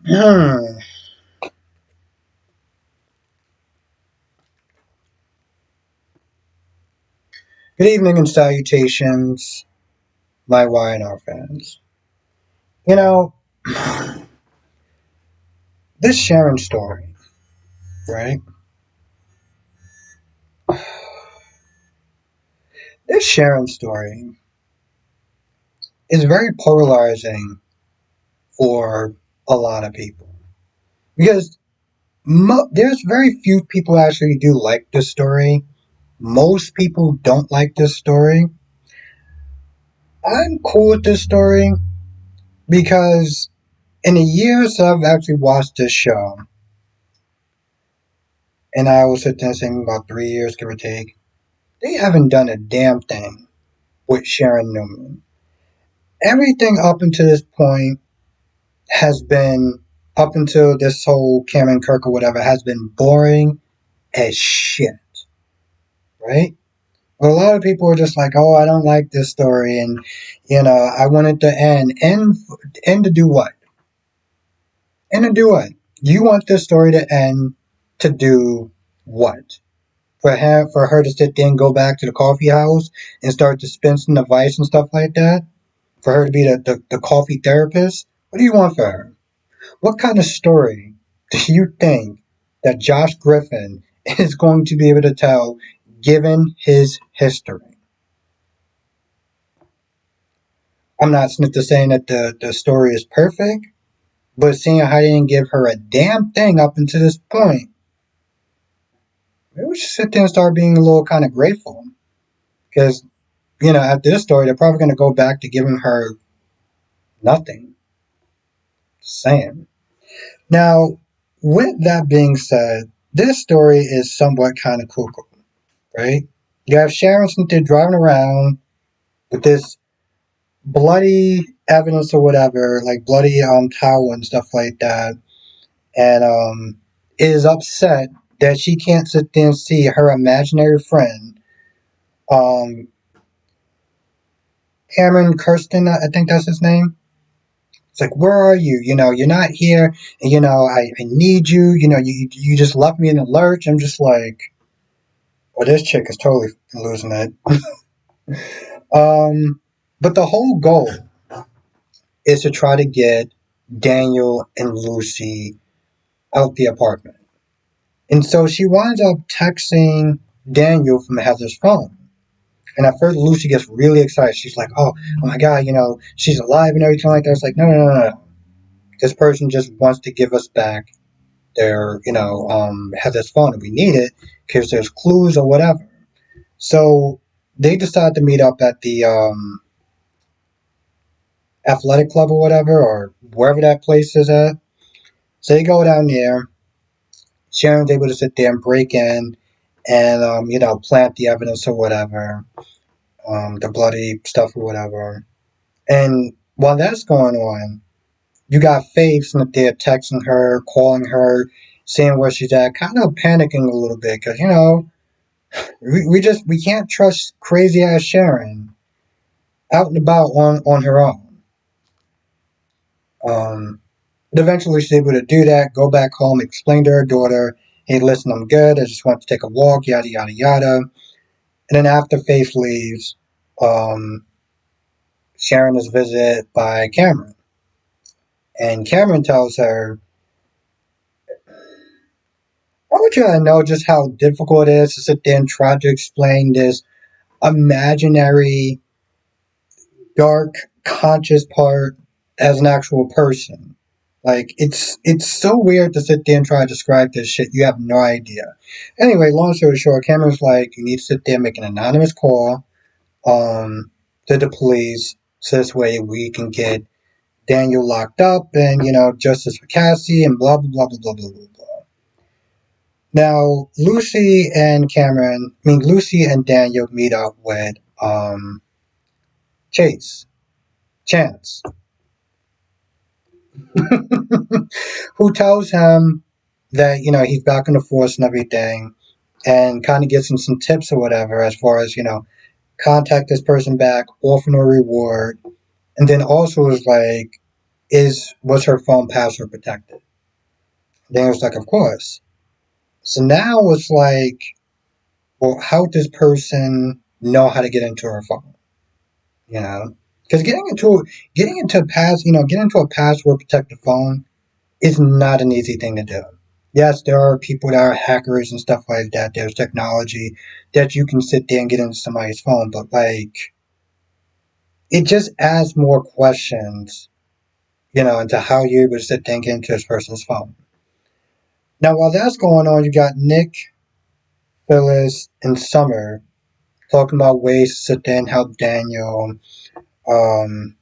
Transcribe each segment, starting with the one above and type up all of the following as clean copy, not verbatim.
Good evening and salutations, my Y&R fans. You know, this Sharon story, right? This Sharon story is very polarizing for a lot of people because there's very few people actually do like this story. Most people don't like this story. I'm cool with this story because in the years I've actually watched this show, and I was sitting there saying about 3 years, give or take, they haven't done a damn thing with Sharon Newman. Everything up until this point has been, up until this whole Cameron Kirk or whatever, has been boring as shit, right? But a lot of people are just like, oh, I don't like this story, and I want it to end. End to do what? End to do what? You want this story to end to do what? For her to sit there and go back to the coffee house and start dispensing advice and stuff like that? For her to be the coffee therapist? What do you want for her? What kind of story do you think that Josh Griffin is going to be able to tell given his history? I'm not saying that the story is perfect, but seeing how they didn't give her a damn thing up until this point, maybe we should sit there and start being a little kind of grateful. Because, after this story, they're probably going to go back to giving her nothing. Just saying. Now, with that being said, this story is somewhat kind of cuckoo, right? You have Sharon Cynthia driving around with this bloody evidence or whatever, like bloody towel and stuff like that, and is upset that she can't sit there and see her imaginary friend, um, Cameron Kirsten, I think that's his name. It's like, where are you? You're not here, and I need you. You just left me in the lurch. I'm just like, well, this chick is totally losing it. But the whole goal is to try to get Daniel and Lucy out the apartment. And so she winds up texting Daniel from Heather's phone. And at first, Lucy gets really excited. She's like, oh my God, she's alive and everything like that. It's like, no, no, no, no. This person just wants to give us back their, Heather's phone and we need it because there's clues or whatever. So they decide to meet up at the athletic club or whatever, or wherever that place is at. So they go down there. Sharon's able to sit there and break in and, plant the evidence or whatever, the bloody stuff or whatever. And while that's going on, you got Faith sitting there texting her, calling her, seeing where she's at, kind of panicking a little bit because, we can't trust crazy ass Sharon out and about on her own. But eventually she's able to do that, go back home, explain to her daughter, hey, listen, I'm good. I just want to take a walk, yada, yada, yada. And then after Faith leaves, um, Sharon is visited by Cameron. And Cameron tells her, I want you to know just how difficult it is to sit there and try to explain this imaginary, dark, conscious part as an actual person. Like it's so weird to sit there and try to describe this shit. You have no idea. Anyway, long story short, Cameron's like, you need to sit there and make an anonymous call um to the police so this way we can get Daniel locked up and justice for Cassie and blah blah blah blah blah blah blah blah. Now Lucy and Daniel meet up with Chase Chance, who tells him that he's back in the force and everything, and kind of gives him some tips or whatever as far as contact this person back, offer a reward, and then also is like, is was her phone password protected? Then it was like, of course. So now it's like, well, how would this person know how to get into her phone? You know, because getting into a getting into a password protected phone is not an easy thing to do. Yes, there are people that are hackers and stuff like that. There's technology that you can sit there and get into somebody's phone, but like it just adds more questions, into how you're able to sit there and get into this person's phone. Now, while that's going on, you got Nick, Phyllis, and Summer talking about ways to sit there and help Daniel. Um,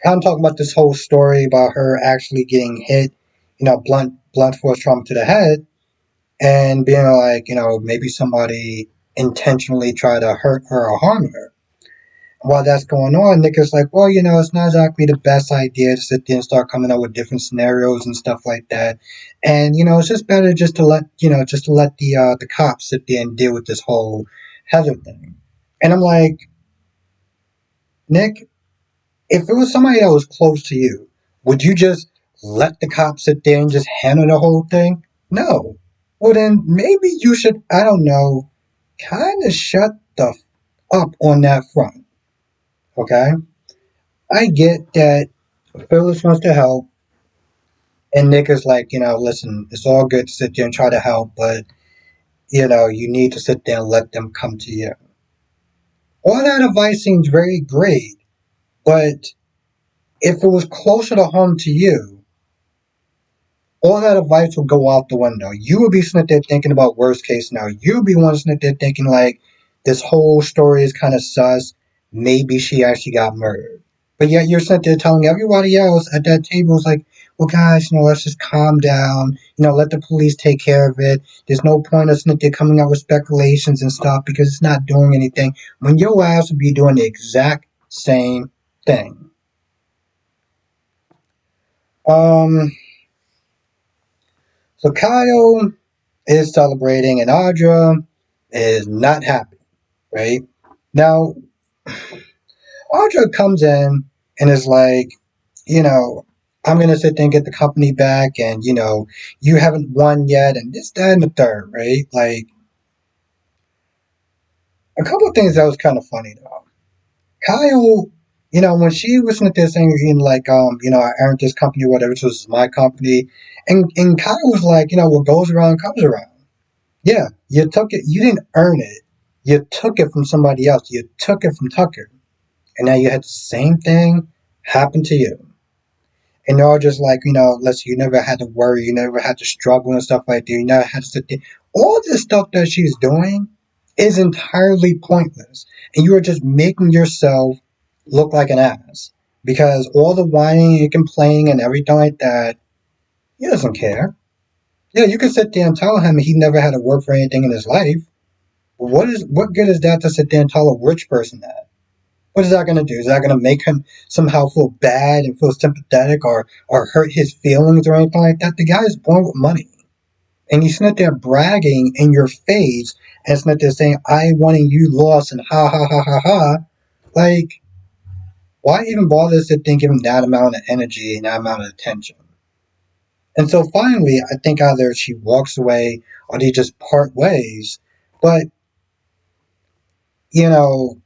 Kind of talking about this whole story about her actually getting hit, blunt force trauma to the head, and being like, maybe somebody intentionally tried to hurt her or harm her. While that's going on, Nick is like, well, it's not exactly the best idea to sit there and start coming up with different scenarios and stuff like that. And it's just better just to let the cops sit there and deal with this whole Heather thing. And I'm like, Nick, if it was somebody that was close to you, would you just let the cops sit there and just handle the whole thing? No. Well, then maybe you should, I don't know, kind of shut the up on that front. Okay? I get that Phyllis wants to help, and Nick is like, listen, it's all good to sit there and try to help, but, you need to sit there and let them come to you. All that advice seems very great, but if it was closer to home to you, all that advice would go out the window. You would be sitting there thinking about worst case scenario. You'd be one sitting there thinking like, this whole story is kind of sus. Maybe she actually got murdered. But yet you're sitting there telling everybody else at that table is like, well, guys, let's just calm down. Let the police take care of it. There's no point of sitting there coming up with speculations and stuff because it's not doing anything. When your ass would be doing the exact same thing. Um. So Kyle is celebrating, and Audra is not happy, right? Now, Audra comes in and is like, you know, I'm going to sit there and get the company back, and, you haven't won yet, and this, that, and the third, right? Like, a couple of things that was kind of funny, though. Kyle, when she was with this thing, like, I earned this company, whatever, this was my company, and Kyle was like, what goes around comes around. Yeah, you took it. You didn't earn it. You took it from somebody else. You took it from Tucker. And now you had the same thing happen to you. And they're all just like, listen, you never had to worry. You never had to struggle and stuff like that. You never had to sit there. All this stuff that she's doing is entirely pointless. And you are just making yourself look like an ass. Because all the whining and complaining and everything like that, he doesn't care. Yeah, you can sit there and tell him he never had to work for anything in his life. What good is that to sit there and tell a rich person that? What is that going to do? Is that going to make him somehow feel bad and feel sympathetic or hurt his feelings or anything like that? The guy is born with money. And he's sitting there bragging in your face and sitting there saying, I won and you lost and ha ha ha ha ha. Like, why even bother to sit there and give him that amount of energy and that amount of attention? And so finally, I think either she walks away or they just part ways. But, you know,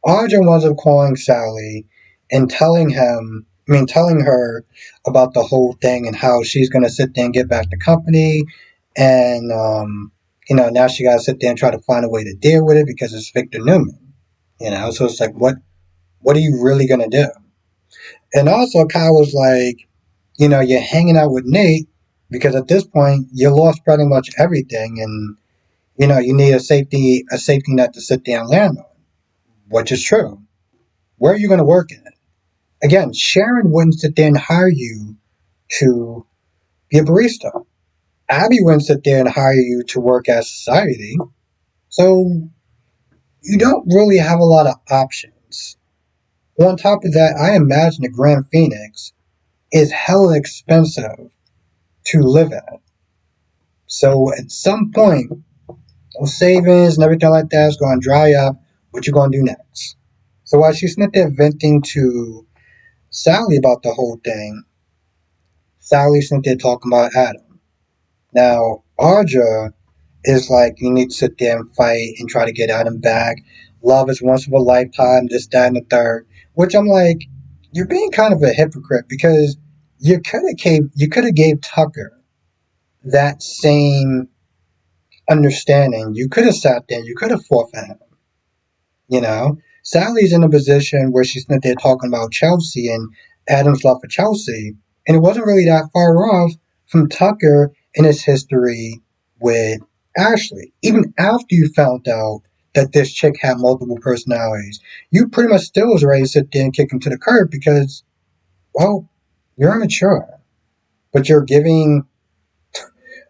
Audra winds up calling Sally and telling her about the whole thing and how she's going to sit there and get back the company. And, now she got to sit there and try to find a way to deal with it because it's Victor Newman. So it's like, what are you really going to do? And also, Kyle was like, you're hanging out with Nate because at this point, you lost pretty much everything. And, you need a safety net to sit there and land on, which is true. Where are you going to work at? Again, Sharon wouldn't sit there and hire you to be a barista. Abby wouldn't sit there and hire you to work at society. So you don't really have a lot of options. On top of that, I imagine the Grand Phoenix is hella expensive to live at. So at some point, those savings and everything like that is going to dry up. What you going to do next? So while she's sitting there venting to Sally about the whole thing. Sally sitting there talking about Adam. Now, Audra is like, you need to sit there and fight and try to get Adam back. Love is once of a lifetime, this, that, and the third. Which I'm like, you're being kind of a hypocrite because you could have gave Tucker that same understanding. You could have sat there, you could have fought for him. You know, Sally's in a position where she's not there talking about Chelsea and Adam's love for Chelsea, and it wasn't really that far off from Tucker and his history with Ashley. Even after you found out that this chick had multiple personalities, you pretty much still was ready to sit there and kick him to the curb because, well, you're immature. But you're giving,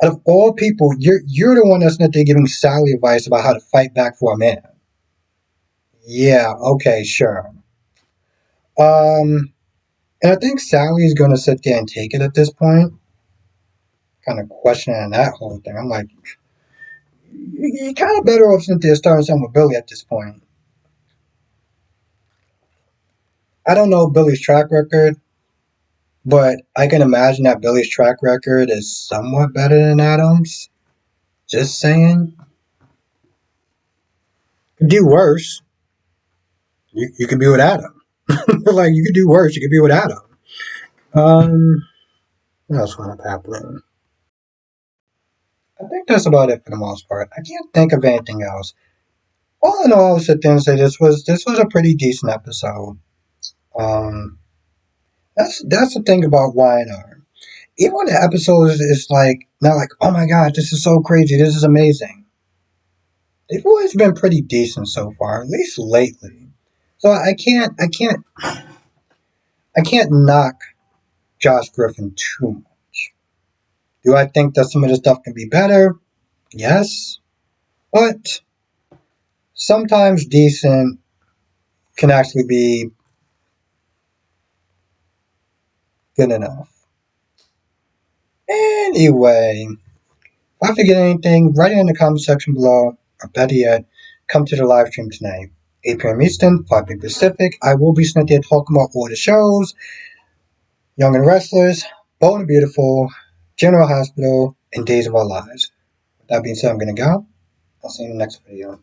out of all people, you're the one that's not there giving Sally advice about how to fight back for a man. Yeah, okay, sure. Um, And I think Sally's going to sit there and take it at this point, kind of questioning that whole thing. I'm like, you're kind of better off sitting there starting something with Billy at this point. I don't know Billy's track record, but I can imagine that Billy's track record is somewhat better than Adam's. Just saying. You could do worse. You could be with Adam. Like, you could do worse. You could be with Adam. Um, what else wound up happening? I think that's about it for the most part. I can't think of anything else. All in all, I'll sit there and say this was a pretty decent episode. Um, that's the thing about YNR. Even when the episode is like not like, oh my god, this is so crazy, this is amazing. They've always been pretty decent so far, at least lately. So I can't knock Josh Griffin too much. Do I think that some of the stuff can be better? Yes, but sometimes decent can actually be good enough. Anyway, if I forget anything, write it in the comment section below, or better yet, come to the live stream tonight. 8 p.m. Eastern, 5 p.m. Pacific. I will be sitting there talking about all the shows, Young and Restless, Bold and Beautiful, General Hospital, and Days of Our Lives. With that being said, I'm going to go. I'll see you in the next video.